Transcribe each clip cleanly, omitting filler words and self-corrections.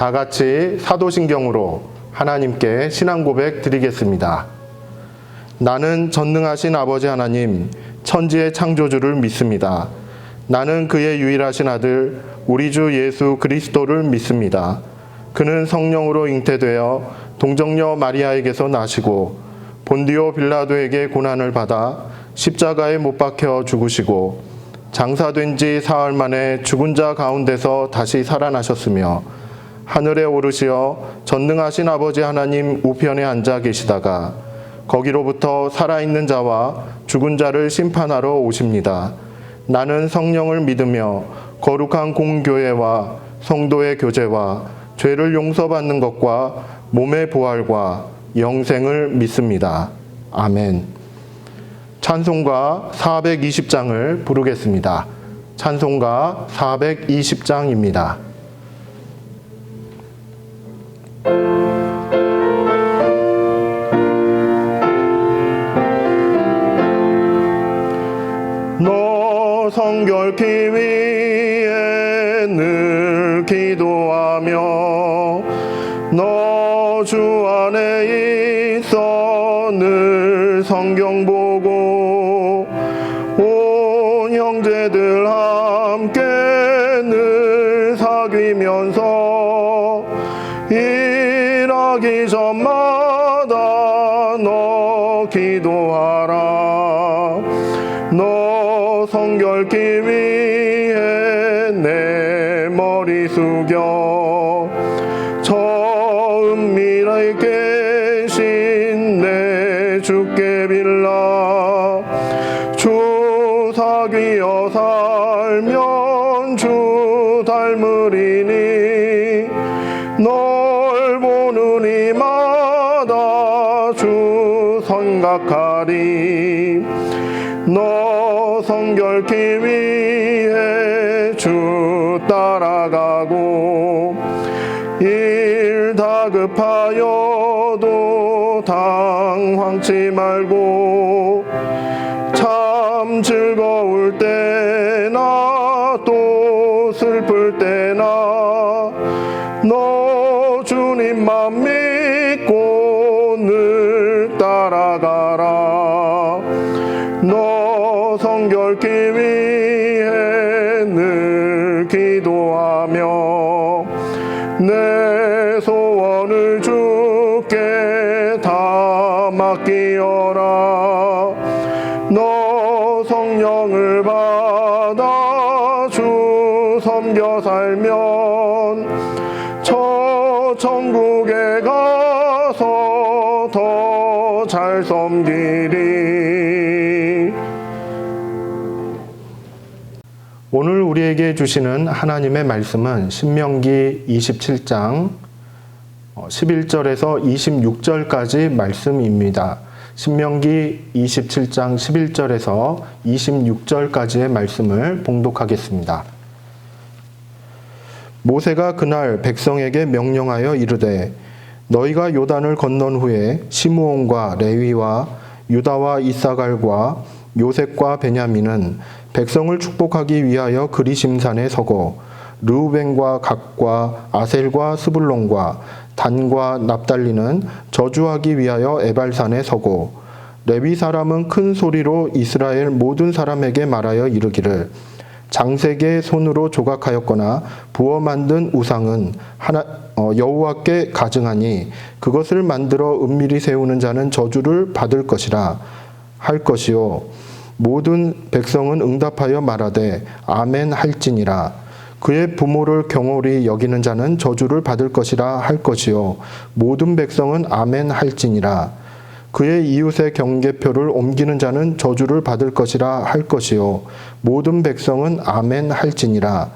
다 같이 사도신경으로 하나님께 신앙 고백 드리겠습니다. 나는 전능하신 아버지 하나님, 천지의 창조주를 믿습니다. 나는 그의 유일하신 아들, 우리 주 예수 그리스도를 믿습니다. 그는 성령으로 잉태되어 동정녀 마리아에게서 나시고 본디오 빌라도에게 고난을 받아 십자가에 못 박혀 죽으시고 장사된 지 사흘 만에 죽은 자 가운데서 다시 살아나셨으며 하늘에 오르시어 전능하신 아버지 하나님 우편에 앉아 계시다가 거기로부터 살아있는 자와 죽은 자를 심판하러 오십니다. 나는 성령을 믿으며 거룩한 공교회와 성도의 교제와 죄를 용서받는 것과 몸의 부활과 영생을 믿습니다. 아멘. 찬송가 420장을 부르겠습니다. 찬송가 420장입니다. 너 성결케 위해 늘 기도하며 너 주 안에 있어 늘 성경 보고 온 형제들 함께 늘 사귀면서 일하기 전마다 너 기도하라. 너 성결케 위해 내 머리 숙여 은밀하게 계신 내 주께 빌라. 주 사귀어 살면 주 닮으리니 널 보는 이마다 주 생각하리. 너 성결케 위해 주 따라가고 일 다급하여도 당황치 말고 참 즐거울 때나 또 슬플 때나 너 주님만 믿고 늘 따라가라. 너 성결케 위해 늘 기도하며 내 소원을 주께 다 맡기어라. 너 성령을 받아 주 섬겨 살면 저 천국에 가서 더 잘 섬기리. 오늘 우리에게 주시는 하나님의 말씀은 신명기 27장 11절에서 26절까지 말씀입니다. 신명기 27장 11절에서 26절까지의 말씀을 봉독하겠습니다. 모세가 그날 백성에게 명령하여 이르되 너희가 요단을 건넌 후에 시므온과 레위와 유다와 이사갈과 요셉과 베냐민은 백성을 축복하기 위하여 그리심산에 서고 르우벤과 갓과 아셀과 스불론과 단과 납달리는 저주하기 위하여 에발산에 서고 레위 사람은 큰 소리로 이스라엘 모든 사람에게 말하여 이르기를 장색의 손으로 조각하였거나 부어 만든 우상은 여호와께 가증하니 그것을 만들어 은밀히 세우는 자는 저주를 받을 것이라 할 것이요 모든 백성은 응답하여 말하되 아멘 할지니라. 그의 부모를 경홀히 여기는 자는 저주를 받을 것이라 할 것이요 모든 백성은 아멘 할지니라. 그의 이웃의 경계표를 옮기는 자는 저주를 받을 것이라 할 것이요 모든 백성은 아멘 할지니라.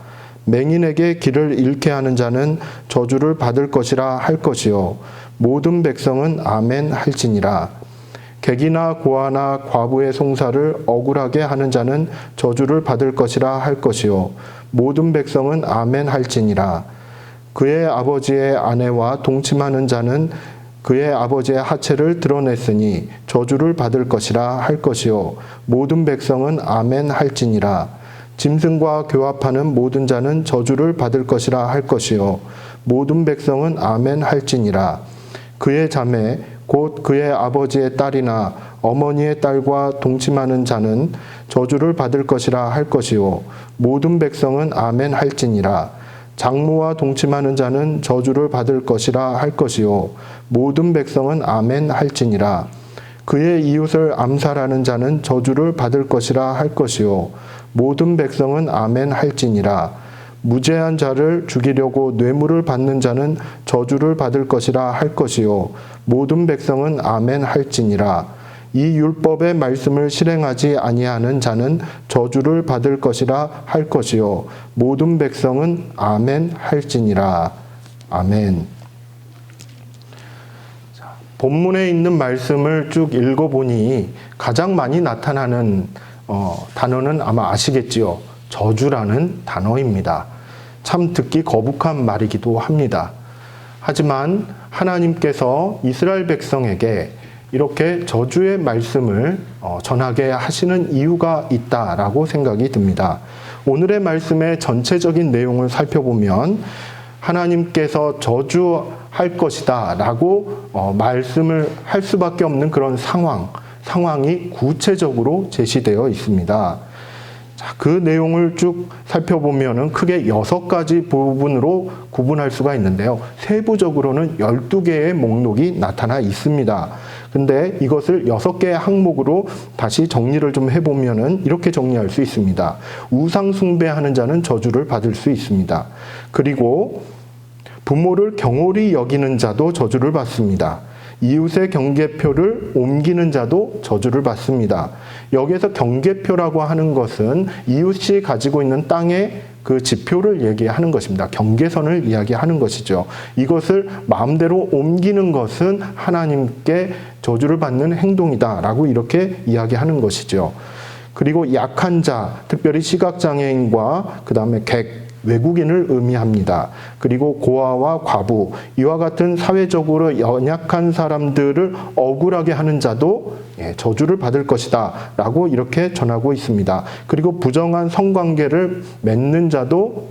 맹인에게 길을 잃게 하는 자는 저주를 받을 것이라 할 것이요 모든 백성은 아멘 할지니라. 객이나 고아나 과부의 송사를 억울하게 하는 자는 저주를 받을 것이라 할 것이요 모든 백성은 아멘 할지니라. 그의 아버지의 아내와 동침하는 자는 그의 아버지의 하체를 드러냈으니 저주를 받을 것이라 할 것이요 모든 백성은 아멘 할지니라. 짐승과 교합하는 모든 자는 저주를 받을 것이라 할 것이요 모든 백성은 아멘 할지니라. 그의 자매 곧 그의 아버지의 딸이나 어머니의 딸과 동침하는 자는 저주를 받을 것이라 할 것이요 모든 백성은 아멘 할지니라. 장모와 동침하는 자는 저주를 받을 것이라 할 것이요 모든 백성은 아멘 할지니라. 그의 이웃을 암살하는 자는 저주를 받을 것이라 할 것이요 모든 백성은 아멘 할지니라. 무죄한 자를 죽이려고 뇌물을 받는 자는 저주를 받을 것이라 할 것이요 모든 백성은 아멘 할지니라. 이 율법의 말씀을 실행하지 아니하는 자는 저주를 받을 것이라 할 것이요 모든 백성은 아멘 할지니라. 아멘. 본문에 있는 말씀을 쭉 읽어보니 가장 많이 나타나는 단어는 아마 아시겠지요. 저주라는 단어입니다. 참 듣기 거북한 말이기도 합니다. 하지만 하나님께서 이스라엘 백성에게 이렇게 저주의 말씀을 전하게 하시는 이유가 있다라고 생각이 듭니다. 오늘의 말씀의 전체적인 내용을 살펴보면 하나님께서 저주할 것이다 라고 말씀을 할 수밖에 없는 그런 상황이 구체적으로 제시되어 있습니다. 자, 그 내용을 쭉 살펴보면은 크게 6가지 부분으로 구분할 수가 있는데요. 세부적으로는 12개의 목록이 나타나 있습니다. 근데 이것을 6개의 항목으로 다시 정리를 좀 해보면은 이렇게 정리할 수 있습니다. 우상 숭배하는 자는 저주를 받을 수 있습니다. 그리고 부모를 경홀히 여기는 자도 저주를 받습니다. 이웃의 경계표를 옮기는 자도 저주를 받습니다. 여기에서 경계표라고 하는 것은 이웃이 가지고 있는 땅의 그 지표를 얘기하는 것입니다. 경계선을 이야기하는 것이죠. 이것을 마음대로 옮기는 것은 하나님께 저주를 받는 행동이다라고 이렇게 이야기하는 것이죠. 그리고 약한 자, 특별히 시각장애인과 그 다음에 객, 외국인을 의미합니다. 그리고 고아와 과부, 이와 같은 사회적으로 연약한 사람들을 억울하게 하는 자도 저주를 받을 것이다 라고 이렇게 전하고 있습니다. 그리고 부정한 성관계를 맺는 자도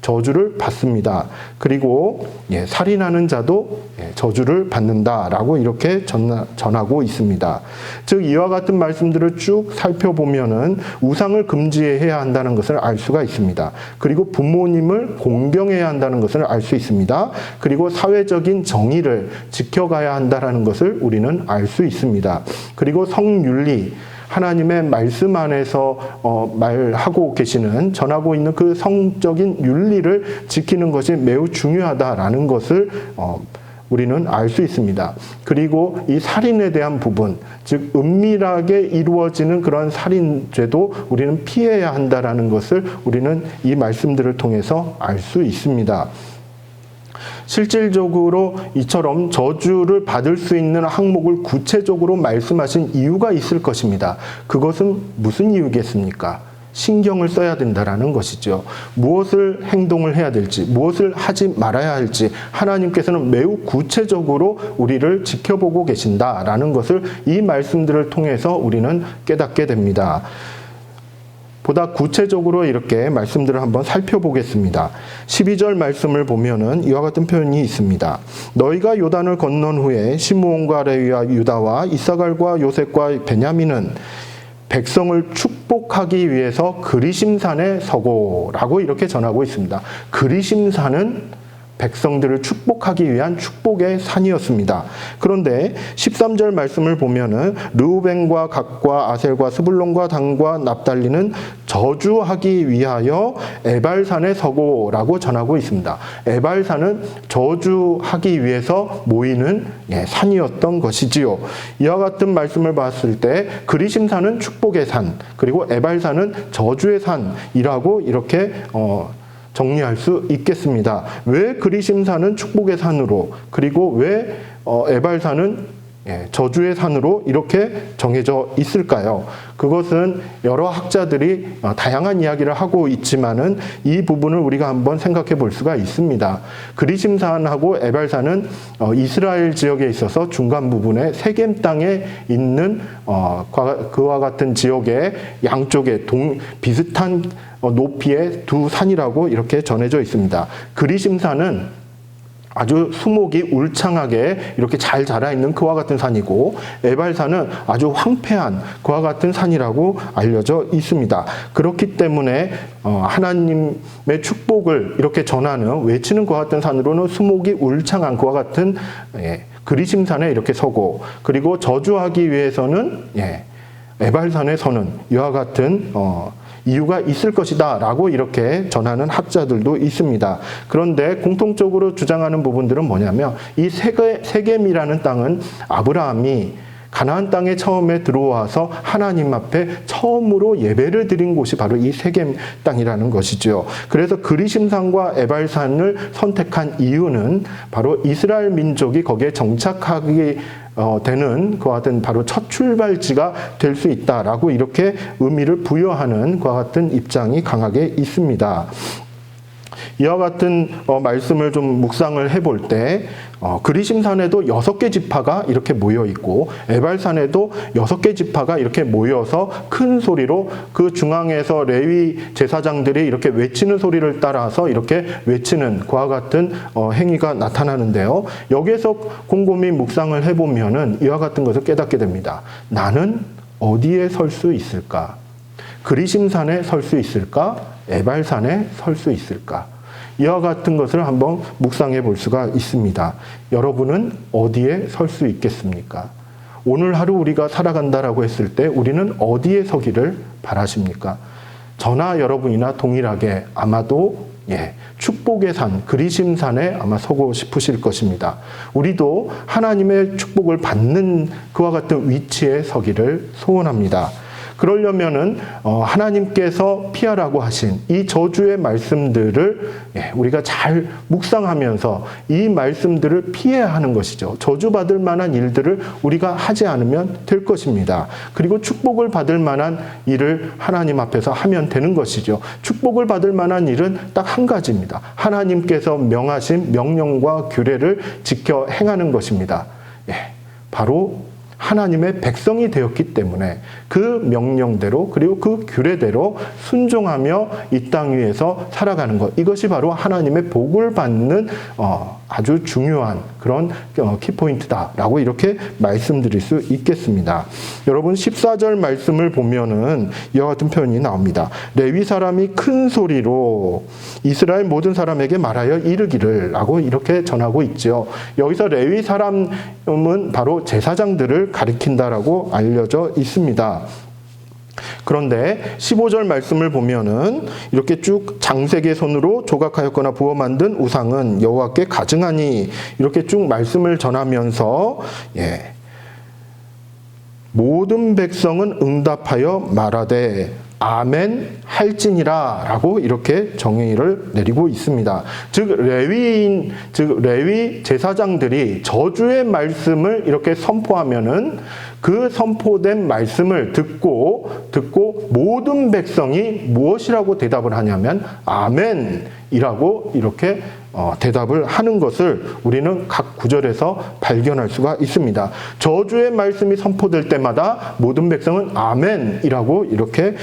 저주를 받습니다. 그리고 살인하는 자도 저주를 받는다라고 이렇게 전하고 있습니다. 즉 이와 같은 말씀들을 쭉 살펴보면은 우상을 금지해야 한다는 것을 알 수가 있습니다. 그리고 부모님을 공경해야 한다는 것을 알 수 있습니다. 그리고 사회적인 정의를 지켜가야 한다는 것을 우리는 알 수 있습니다. 그리고 성윤리, 하나님의 말씀 안에서 말하고 계시는, 전하고 있는 그 성적인 윤리를 지키는 것이 매우 중요하다라는 것을 우리는 알 수 있습니다. 그리고 이 살인에 대한 부분, 즉 은밀하게 이루어지는 그런 살인죄도 우리는 피해야 한다라는 것을 우리는 이 말씀들을 통해서 알 수 있습니다. 실질적으로 이처럼 저주를 받을 수 있는 항목을 구체적으로 말씀하신 이유가 있을 것입니다. 그것은 무슨 이유겠습니까? 신경을 써야 된다라는 것이죠. 무엇을 행동을 해야 될지, 무엇을 하지 말아야 할지 하나님께서는 매우 구체적으로 우리를 지켜보고 계신다라는 것을 이 말씀들을 통해서 우리는 깨닫게 됩니다. 보다 구체적으로 이렇게 말씀들을 한번 살펴보겠습니다. 12절 말씀을 보면은 이와 같은 표현이 있습니다. 너희가 요단을 건넌 후에 시므온과 레위와 유다와 이사갈과 요셉과 베냐민은 백성을 축복하기 위해서 그리심산에 서고라고 이렇게 전하고 있습니다. 그리심산은 백성들을 축복하기 위한 축복의 산이었습니다. 그런데 13절 말씀을 보면은 르우벤과 갓과 아셀과 스불론과 단과 납달리는 저주하기 위하여 에발산에 서고라고 전하고 있습니다. 에발산은 저주하기 위해서 모이는 산이었던 것이지요. 이와 같은 말씀을 봤을 때 그리심산은 축복의 산, 그리고 에발산은 저주의 산이라고 이렇게 정리할 수 있겠습니다. 왜 그리심산은 축복의 산으로, 그리고 왜 에발산은 저주의 산으로 이렇게 정해져 있을까요? 그것은 여러 학자들이 다양한 이야기를 하고 있지만은 이 부분을 우리가 한번 생각해 볼 수가 있습니다. 그리심산하고 에발산은 이스라엘 지역에 있어서 중간 부분에 세겜 땅에 있는 그와 같은 지역의 양쪽에 비슷한 높이의 두 산이라고 이렇게 전해져 있습니다. 그리심산은 아주 수목이 울창하게 이렇게 잘 자라 있는 그와 같은 산이고, 에발산은 아주 황폐한 그와 같은 산이라고 알려져 있습니다. 그렇기 때문에 하나님의 축복을 이렇게 전하는, 외치는 그와 같은 산으로는 수목이 울창한 그와 같은 그리심산에 이렇게 서고, 그리고 저주하기 위해서는 에발산에 서는 이와 같은 이유가 있을 것이다 라고 이렇게 전하는 학자들도 있습니다. 그런데 공통적으로 주장하는 부분들은 뭐냐면, 이 세겜이라는 땅은 아브라함이 가나안 땅에 처음에 들어와서 하나님 앞에 처음으로 예배를 드린 곳이 바로 이 세겜 땅이라는 것이죠. 그래서 그리심산과 에발산을 선택한 이유는 바로 이스라엘 민족이 거기에 정착하게 되는 그와 같은 바로 첫 출발지가 될 수 있다라고 이렇게 의미를 부여하는 그와 같은 입장이 강하게 있습니다. 이와 같은 말씀을 좀 묵상을 해볼 때 그리심산에도 6개 지파가 이렇게 모여 있고, 에발산에도 6개 지파가 이렇게 모여서 큰 소리로 그 중앙에서 레위 제사장들이 이렇게 외치는 소리를 따라서 이렇게 외치는 그와 같은 행위가 나타나는데요. 여기에서 곰곰이 묵상을 해보면은 이와 같은 것을 깨닫게 됩니다. 나는 어디에 설 수 있을까? 그리심산에 설 수 있을까? 에발산에 설 수 있을까? 이와 같은 것을 한번 묵상해 볼 수가 있습니다. 여러분은 어디에 설 수 있겠습니까? 오늘 하루 우리가 살아간다라고 했을 때 우리는 어디에 서기를 바라십니까? 저나 여러분이나 동일하게 아마도 축복의 산, 그리심산에 아마 서고 싶으실 것입니다. 우리도 하나님의 축복을 받는 그와 같은 위치에 서기를 소원합니다. 그러려면은 하나님께서 피하라고 하신 이 저주의 말씀들을 우리가 잘 묵상하면서 이 말씀들을 피해야 하는 것이죠. 저주받을 만한 일들을 우리가 하지 않으면 될 것입니다. 그리고 축복을 받을 만한 일을 하나님 앞에서 하면 되는 것이죠. 축복을 받을 만한 일은 딱 한 가지입니다. 하나님께서 명하신 명령과 규례를 지켜 행하는 것입니다. 바로 하나님의 백성이 되었기 때문에 그 명령대로, 그리고 그 규례대로 순종하며 이 땅 위에서 살아가는 것, 이것이 바로 하나님의 복을 받는 아주 중요한 그런 키포인트다라고 이렇게 말씀드릴 수 있겠습니다. 여러분 14절 말씀을 보면은 이와 같은 표현이 나옵니다. 레위 사람이 큰 소리로 이스라엘 모든 사람에게 말하여 이르기를 라고 이렇게 전하고 있죠. 여기서 레위 사람은 바로 제사장들을 가리킨다라고 알려져 있습니다. 그런데 15절 말씀을 보면은 이렇게 쭉 장색의 손으로 조각하였거나 부어 만든 우상은 여호와께 가증하니, 이렇게 쭉 말씀을 전하면서 모든 백성은 응답하여 말하되 아멘 할지니라 라고 이렇게 정의를 내리고 있습니다. 즉 레위 제사장들이 저주의 말씀을 이렇게 선포하면은 그 선포된 말씀을 듣고 모든 백성이 무엇이라고 대답을 하냐면 아멘이라고 이렇게 대답을 하는 것을 우리는 각 구절에서 발견할 수가 있습니다. 저주의 말씀이 선포될 때마다 모든 백성은 아멘이라고 이렇게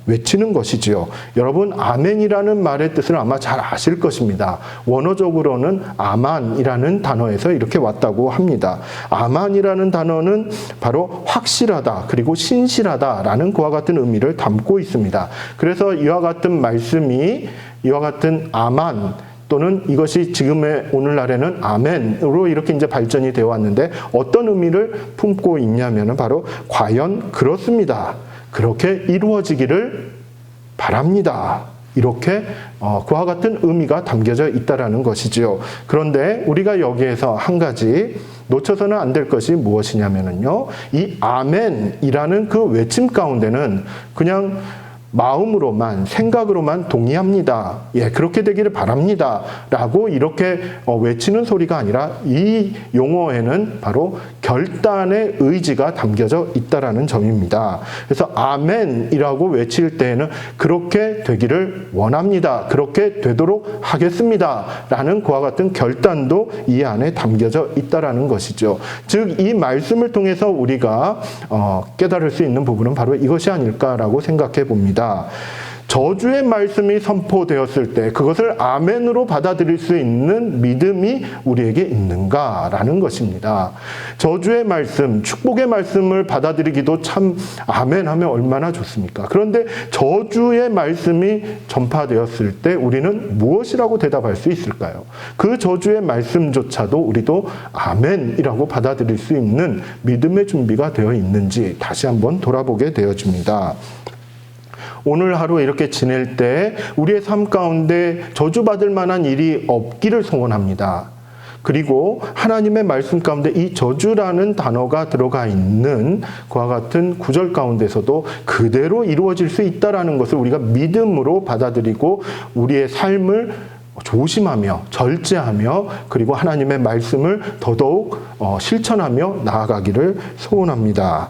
외치는 것이지요. 여러분, 아멘이라는 말의 뜻을 아마 잘 아실 것입니다. 원어적으로는 아만이라는 단어에서 이렇게 왔다고 합니다. 아만이라는 단어는 바로 확실하다, 그리고 신실하다라는 그와 같은 의미를 담고 있습니다. 그래서 이와 같은 말씀이, 이와 같은 아만 또는 이것이 지금의 오늘날에는 아멘으로 이렇게 이제 발전이 되어 왔는데, 어떤 의미를 품고 있냐면은 바로 과연 그렇습니다, 그렇게 이루어지기를 바랍니다, 이렇게 그와 같은 의미가 담겨져 있다라는 것이지요. 그런데 우리가 여기에서 한 가지 놓쳐서는 안 될 것이 무엇이냐면은요, 이 아멘이라는 그 외침 가운데는 그냥 마음으로만, 생각으로만 동의합니다, 그렇게 되기를 바랍니다 라고 이렇게 외치는 소리가 아니라, 이 용어에는 바로 결단의 의지가 담겨져 있다라는 점입니다. 그래서 아멘이라고 외칠 때에는 그렇게 되기를 원합니다, 그렇게 되도록 하겠습니다 라는 그와 같은 결단도 이 안에 담겨져 있다라는 것이죠. 즉 이 말씀을 통해서 우리가 깨달을 수 있는 부분은 바로 이것이 아닐까라고 생각해 봅니다. 저주의 말씀이 선포되었을 때 그것을 아멘으로 받아들일 수 있는 믿음이 우리에게 있는가라는 것입니다. 저주의 말씀, 축복의 말씀을 받아들이기도 참 아멘하면 얼마나 좋습니까? 그런데 저주의 말씀이 전파되었을 때 우리는 무엇이라고 대답할 수 있을까요? 그 저주의 말씀조차도 우리도 아멘이라고 받아들일 수 있는 믿음의 준비가 되어 있는지 다시 한번 돌아보게 되어집니다. 오늘 하루 이렇게 지낼 때 우리의 삶 가운데 저주받을 만한 일이 없기를 소원합니다. 그리고 하나님의 말씀 가운데 이 저주라는 단어가 들어가 있는 그와 같은 구절 가운데서도 그대로 이루어질 수 있다는 것을 우리가 믿음으로 받아들이고 우리의 삶을 조심하며 절제하며 그리고 하나님의 말씀을 더더욱 실천하며 나아가기를 소원합니다.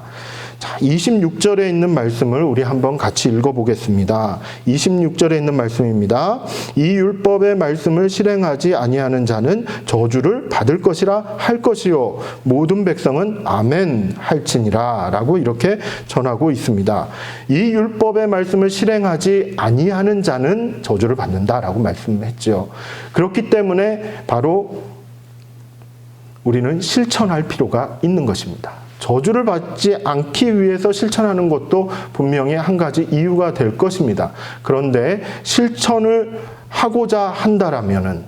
자, 26절에 있는 말씀을 우리 한번 같이 읽어보겠습니다. 26절에 있는 말씀입니다. 이 율법의 말씀을 실행하지 아니하는 자는 저주를 받을 것이라 할 것이요 모든 백성은 아멘 할지니라 라고 이렇게 전하고 있습니다. 이 율법의 말씀을 실행하지 아니하는 자는 저주를 받는다라고 말씀했죠. 그렇기 때문에 바로 우리는 실천할 필요가 있는 것입니다. 저주를 받지 않기 위해서 실천하는 것도 분명히 한 가지 이유가 될 것입니다. 그런데 실천을 하고자 한다라면은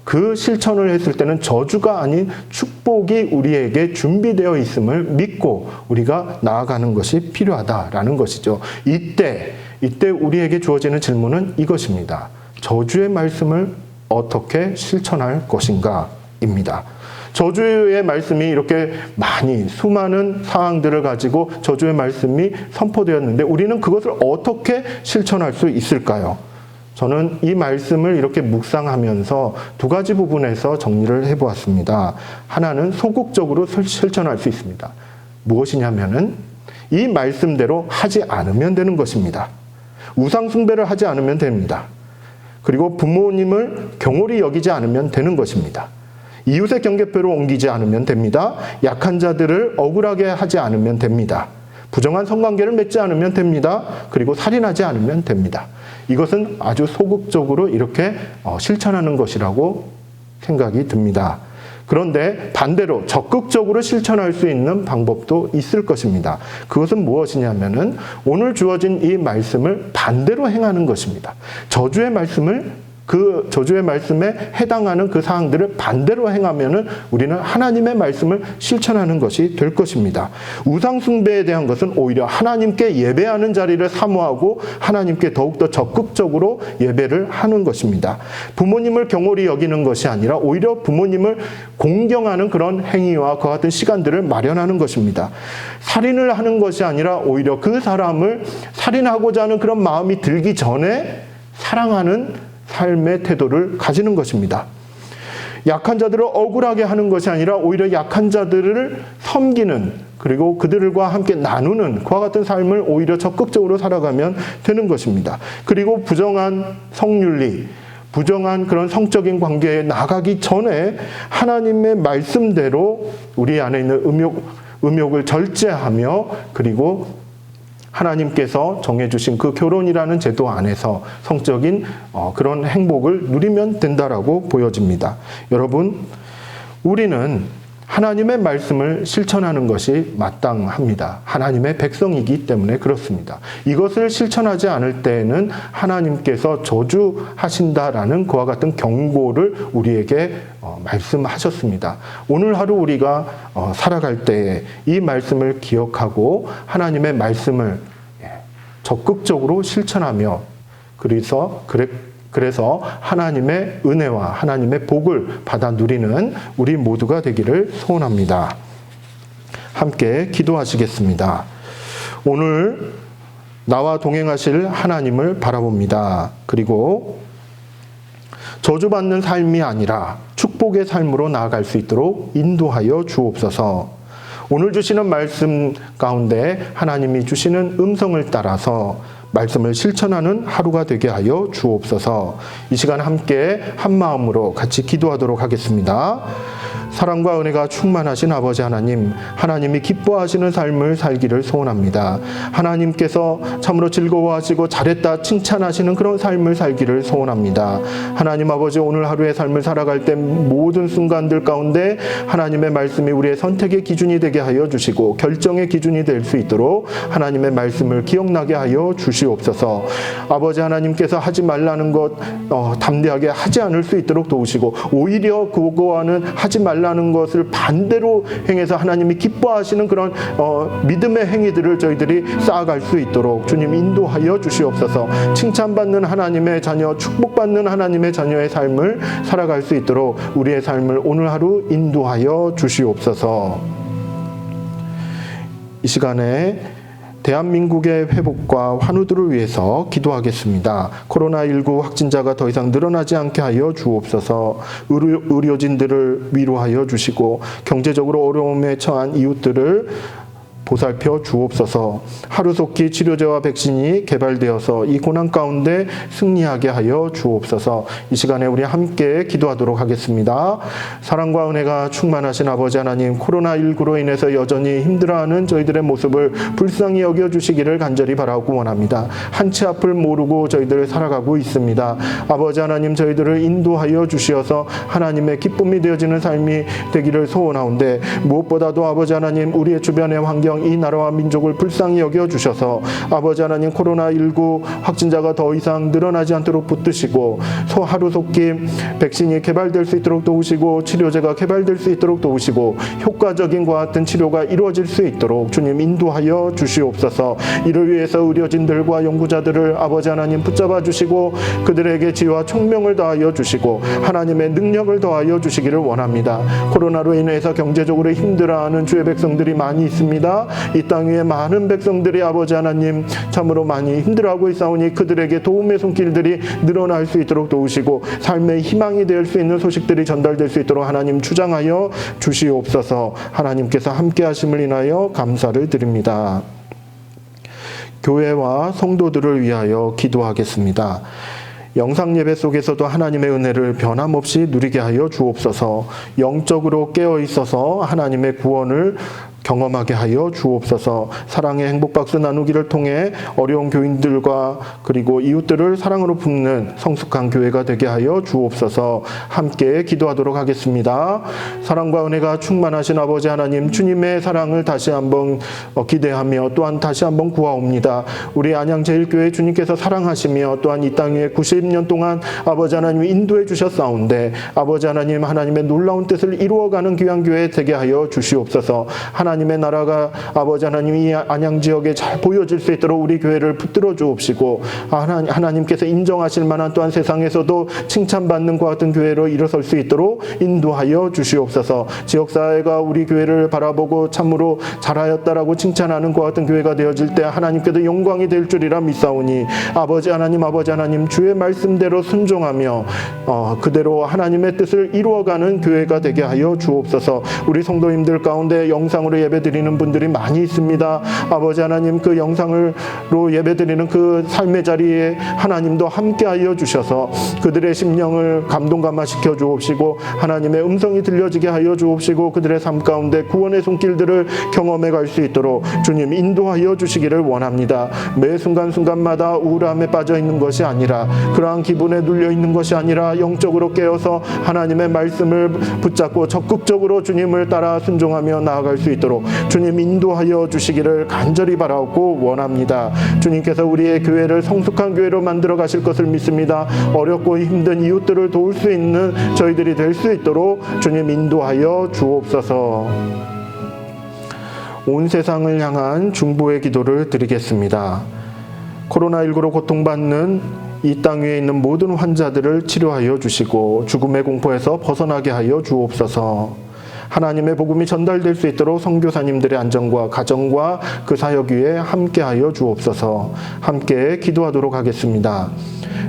그 실천을 했을 때는 저주가 아닌 축복이 우리에게 준비되어 있음을 믿고 우리가 나아가는 것이 필요하다라는 것이죠. 이때 우리에게 주어지는 질문은 이것입니다. 저주의 말씀을 어떻게 실천할 것인가입니다. 저주의 말씀이 이렇게 많이 수많은 사항들을 가지고 저주의 말씀이 선포되었는데 우리는 그것을 어떻게 실천할 수 있을까요? 저는 이 말씀을 이렇게 묵상하면서 두 가지 부분에서 정리를 해보았습니다. 하나는 소극적으로 실천할 수 있습니다. 무엇이냐면은 이 말씀대로 하지 않으면 되는 것입니다. 우상 숭배를 하지 않으면 됩니다. 그리고 부모님을 경홀히 여기지 않으면 되는 것입니다. 이웃의 경계표를 옮기지 않으면 됩니다. 약한 자들을 억울하게 하지 않으면 됩니다. 부정한 성관계를 맺지 않으면 됩니다. 그리고 살인하지 않으면 됩니다. 이것은 아주 소극적으로 이렇게 실천하는 것이라고 생각이 듭니다. 그런데 반대로 적극적으로 실천할 수 있는 방법도 있을 것입니다. 그것은 무엇이냐면은 오늘 주어진 이 말씀을 반대로 행하는 것입니다. 저주의 말씀에 해당하는 그 사항들을 반대로 행하면은 우리는 하나님의 말씀을 실천하는 것이 될 것입니다. 우상숭배에 대한 것은 오히려 하나님께 예배하는 자리를 사모하고 하나님께 더욱더 적극적으로 예배를 하는 것입니다. 부모님을 경홀히 여기는 것이 아니라 오히려 부모님을 공경하는 그런 행위와 그와 같은 시간들을 마련하는 것입니다. 살인을 하는 것이 아니라 오히려 그 사람을 살인하고자 하는 그런 마음이 들기 전에 사랑하는 삶의 태도를 가지는 것입니다. 약한 자들을 억울하게 하는 것이 아니라 오히려 약한 자들을 섬기는 그리고 그들과 함께 나누는 그와 같은 삶을 오히려 적극적으로 살아가면 되는 것입니다. 그리고 부정한 성윤리, 부정한 그런 성적인 관계에 나가기 전에 하나님의 말씀대로 우리 안에 있는 음욕을 절제하며 그리고 하나님께서 정해주신 그 결혼이라는 제도 안에서 성적인 그런 행복을 누리면 된다라고 보여집니다. 여러분, 우리는 하나님의 말씀을 실천하는 것이 마땅합니다. 하나님의 백성이기 때문에 그렇습니다. 이것을 실천하지 않을 때에는 하나님께서 저주하신다라는 그와 같은 경고를 우리에게 말씀하셨습니다. 오늘 하루 우리가 살아갈 때에 이 말씀을 기억하고 하나님의 말씀을 적극적으로 실천하며 그래서 하나님의 은혜와 하나님의 복을 받아 누리는 우리 모두가 되기를 소원합니다. 함께 기도하시겠습니다. 오늘 나와 동행하실 하나님을 바라봅니다. 그리고 저주받는 삶이 아니라 축복의 삶으로 나아갈 수 있도록 인도하여 주옵소서. 오늘 주시는 말씀 가운데 하나님이 주시는 음성을 따라서 말씀을 실천하는 하루가 되게 하여 주옵소서. 이 시간 함께 한 마음으로 같이 기도하도록 하겠습니다. 사랑과 은혜가 충만하신 아버지 하나님, 하나님이 기뻐하시는 삶을 살기를 소원합니다. 하나님께서 참으로 즐거워하시고 잘했다 칭찬하시는 그런 삶을 살기를 소원합니다. 하나님 아버지, 오늘 하루의 삶을 살아갈 때 모든 순간들 가운데 하나님의 말씀이 우리의 선택의 기준이 되게 하여 주시고 결정의 기준이 될 수 있도록 하나님의 말씀을 기억나게 하여 주시옵소서. 아버지 하나님께서 하지 말라는 것 담대하게 하지 않을 수 있도록 도우시고, 오히려 그거와는 하지 말라는 것을 반대로 행해서 하나님이 기뻐하시는 그런 믿음의 행위들을 저희들이 쌓아갈 수 있도록 주님 인도하여 주시옵소서. 칭찬받는 하나님의 자녀, 축복받는 하나님의 자녀의 삶을 살아갈 수 있도록 우리의 삶을 오늘 하루 인도하여 주시옵소서. 이 시간에 대한민국의 회복과 환우들을 위해서 기도하겠습니다. 코로나19 확진자가 더 이상 늘어나지 않게 하여 주옵소서. 의료진들을 위로하여 주시고 경제적으로 어려움에 처한 이웃들을 보살펴 주옵소서. 하루속히 치료제와 백신이 개발되어서 이 고난 가운데 승리하게 하여 주옵소서. 이 시간에 우리 함께 기도하도록 하겠습니다. 사랑과 은혜가 충만하신 아버지 하나님, 코로나19로 인해서 여전히 힘들어하는 저희들의 모습을 불쌍히 여겨주시기를 간절히 바라고 원합니다. 한치 앞을 모르고 저희들 살아가고 있습니다. 아버지 하나님, 저희들을 인도하여 주시어서 하나님의 기쁨이 되어지는 삶이 되기를 소원하온데, 무엇보다도 아버지 하나님, 우리의 주변의 환경, 이 나라와 민족을 불쌍히 여겨주셔서 아버지 하나님, 코로나19 확진자가 더 이상 늘어나지 않도록 붙드시고 하루속히 백신이 개발될 수 있도록 도우시고 치료제가 개발될 수 있도록 도우시고 효과적인 과 같은 치료가 이루어질 수 있도록 주님 인도하여 주시옵소서. 이를 위해서 의료진들과 연구자들을 아버지 하나님 붙잡아 주시고 그들에게 지혜와 총명을 더하여 주시고 하나님의 능력을 더하여 주시기를 원합니다. 코로나로 인해서 경제적으로 힘들어하는 주의 백성들이 많이 있습니다. 이 땅 위에 많은 백성들이 아버지 하나님 참으로 많이 힘들어하고 있사오니 그들에게 도움의 손길들이 늘어날 수 있도록 도우시고 삶의 희망이 될 수 있는 소식들이 전달될 수 있도록 하나님 주장하여 주시옵소서. 하나님께서 함께 하심을 인하여 감사를 드립니다. 교회와 성도들을 위하여 기도하겠습니다. 영상 예배 속에서도 하나님의 은혜를 변함없이 누리게 하여 주옵소서. 영적으로 깨어 있어서 하나님의 구원을 경험하게 하여 주옵소서. 사랑의 행복박수 나누기를 통해 어려운 교인들과 그리고 이웃들을 사랑으로 품는 성숙한 교회가 되게 하여 주옵소서. 함께 기도하도록 하겠습니다. 사랑과 은혜가 충만하신 아버지 하나님, 주님의 사랑을 다시 한번 기대하며 또한 다시 한번 구하옵니다. 우리 안양제일교회 주님께서 사랑하시며 또한 이 땅 위에 90년 동안 아버지 하나님이 인도해 주셨사온데 아버지 하나님, 하나님의 놀라운 뜻을 이루어가는 귀한 교회 되게 하여 주시옵소서. 하나님의 나라가 아버지 하나님 이 안양지역에 잘 보여질 수 있도록 우리 교회를 붙들어 주옵시고 하나님께서 인정하실 만한 또한 세상에서도 칭찬받는 것 같은 교회로 일어설 수 있도록 인도하여 주시옵소서. 지역사회가 우리 교회를 바라보고 참으로 잘하였다라고 칭찬하는 것 같은 교회가 되어질 때 하나님께도 영광이 될 줄이라 믿사오니 아버지 하나님 주의 말씀대로 순종하며 그대로 하나님의 뜻을 이루어가는 교회가 되게 하여 주옵소서. 우리 성도님들 가운데 영상으로 예배드리는 분들이 많이 있습니다. 아버지 하나님, 그 영상으로 예배드리는 그 삶의 자리에 하나님도 함께하여 주셔서 그들의 심령을 감동감화시켜 주옵시고 하나님의 음성이 들려지게 하여 주옵시고 그들의 삶 가운데 구원의 손길들을 경험해 갈 수 있도록 주님 인도하여 주시기를 원합니다. 매 순간순간마다 우울함에 빠져 있는 것이 아니라, 그러한 기분에 눌려 있는 것이 아니라 영적으로 깨어서 하나님의 말씀을 붙잡고 적극적으로 주님을 따라 순종하며 나아갈 수 있도록 주님 인도하여 주시기를 간절히 바라고 원합니다. 주님께서 우리의 교회를 성숙한 교회로 만들어 가실 것을 믿습니다. 어렵고 힘든 이웃들을 도울 수 있는 저희들이 될 수 있도록 주님 인도하여 주옵소서. 온 세상을 향한 중보의 기도를 드리겠습니다. 코로나19로 고통받는 이 땅 위에 있는 모든 환자들을 치료하여 주시고 죽음의 공포에서 벗어나게 하여 주옵소서. 하나님의 복음이 전달될 수 있도록 선교사님들의 안전과 가정과 그 사역 위에 함께하여 주옵소서. 함께 기도하도록 하겠습니다.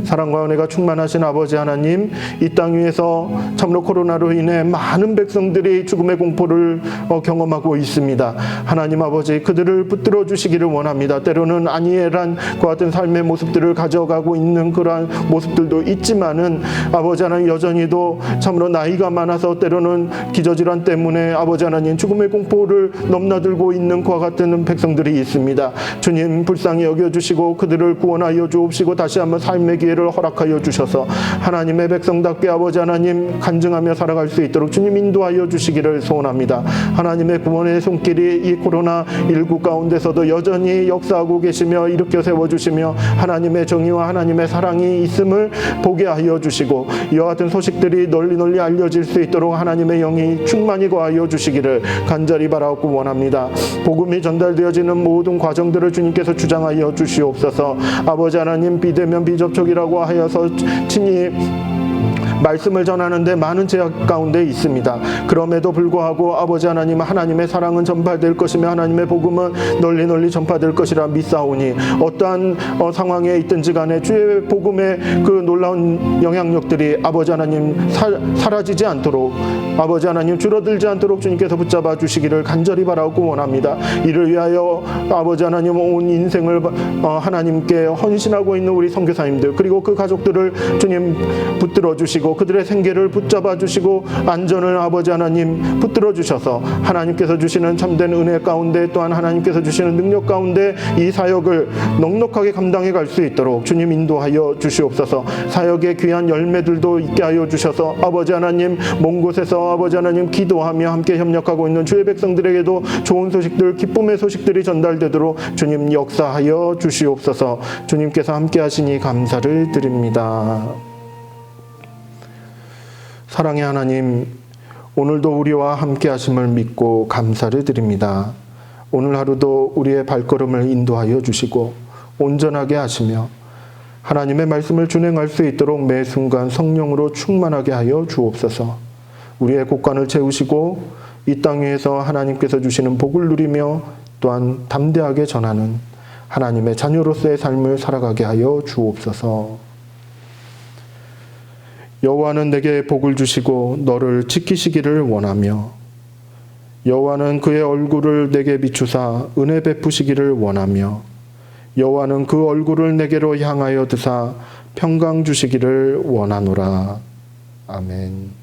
사랑과 은혜가 충만하신 아버지 하나님, 이 땅 위에서 참으로 코로나로 인해 많은 백성들이 죽음의 공포를 경험하고 있습니다. 하나님 아버지, 그들을 붙들어 주시기를 원합니다. 때로는 아니엘과 같은 삶의 모습들을 가져가고 있는 그러한 모습들도 있지만은 아버지 하나님, 여전히도 참으로 나이가 많아서 때로는 기저질환 때문에 아버지 하나님 죽음의 공포를 넘나들고 있는 그와 같은 백성들이 있습니다. 주님 불쌍히 여겨주시고 그들을 구원하여 주옵시고 다시 한번 삶의 기회를 허락하여 주셔서 하나님의 백성답게 아버지 하나님 간증하며 살아갈 수 있도록 주님 인도하여 주시기를 소원합니다. 하나님의 구원의 손길이 이 코로나19 가운데서도 여전히 역사하고 계시며 일으켜 세워주시며 하나님의 정의와 하나님의 사랑이 있음을 보게 하여 주시고 이와 같은 소식들이 널리 알려질 수 있도록 하나님의 영이 충만히 거하여 주시기를 간절히 바라고 원합니다. 복음이 전달되어지는 모든 과정들을 주님께서 주장하여 주시옵소서. 아버지 하나님, 비대면 비접촉이라고 하여서 친히 말씀을 전하는데 많은 제약 가운데 있습니다. 그럼에도 불구하고 아버지 하나님, 하나님의 사랑은 전파될 것이며 하나님의 복음은 널리 전파될 것이라 믿사오니 어떠한 상황에 있든지 간에 주의 복음의 그 놀라운 영향력들이 아버지 하나님 사라지지 않도록, 아버지 하나님 줄어들지 않도록 주님께서 붙잡아 주시기를 간절히 바라고 원합니다. 이를 위하여 아버지 하나님 온 인생을 하나님께 헌신하고 있는 우리 선교사님들, 그리고 그 가족들을 주님 붙들어 주시고 그들의 생계를 붙잡아 주시고 안전을 아버지 하나님 붙들어 주셔서 하나님께서 주시는 참된 은혜 가운데, 또한 하나님께서 주시는 능력 가운데 이 사역을 넉넉하게 감당해 갈 수 있도록 주님 인도하여 주시옵소서. 사역의 귀한 열매들도 있게 하여 주셔서 아버지 하나님 먼 곳에서 아버지 하나님 기도하며 함께 협력하고 있는 주의 백성들에게도 좋은 소식들, 기쁨의 소식들이 전달되도록 주님 역사하여 주시옵소서. 주님께서 함께 하시니 감사를 드립니다. 사랑의 하나님, 오늘도 우리와 함께 하심을 믿고 감사를 드립니다. 오늘 하루도 우리의 발걸음을 인도하여 주시고 온전하게 하시며 하나님의 말씀을 준행할 수 있도록 매 순간 성령으로 충만하게 하여 주옵소서. 우리의 곳간을 채우시고 이 땅 위에서 하나님께서 주시는 복을 누리며 또한 담대하게 전하는 하나님의 자녀로서의 삶을 살아가게 하여 주옵소서. 여호와는 내게 복을 주시고 너를 지키시기를 원하며 여호와는 그의 얼굴을 내게 비추사 은혜 베푸시기를 원하며 여호와는 그 얼굴을 내게로 향하여 드사 평강 주시기를 원하노라. 아멘.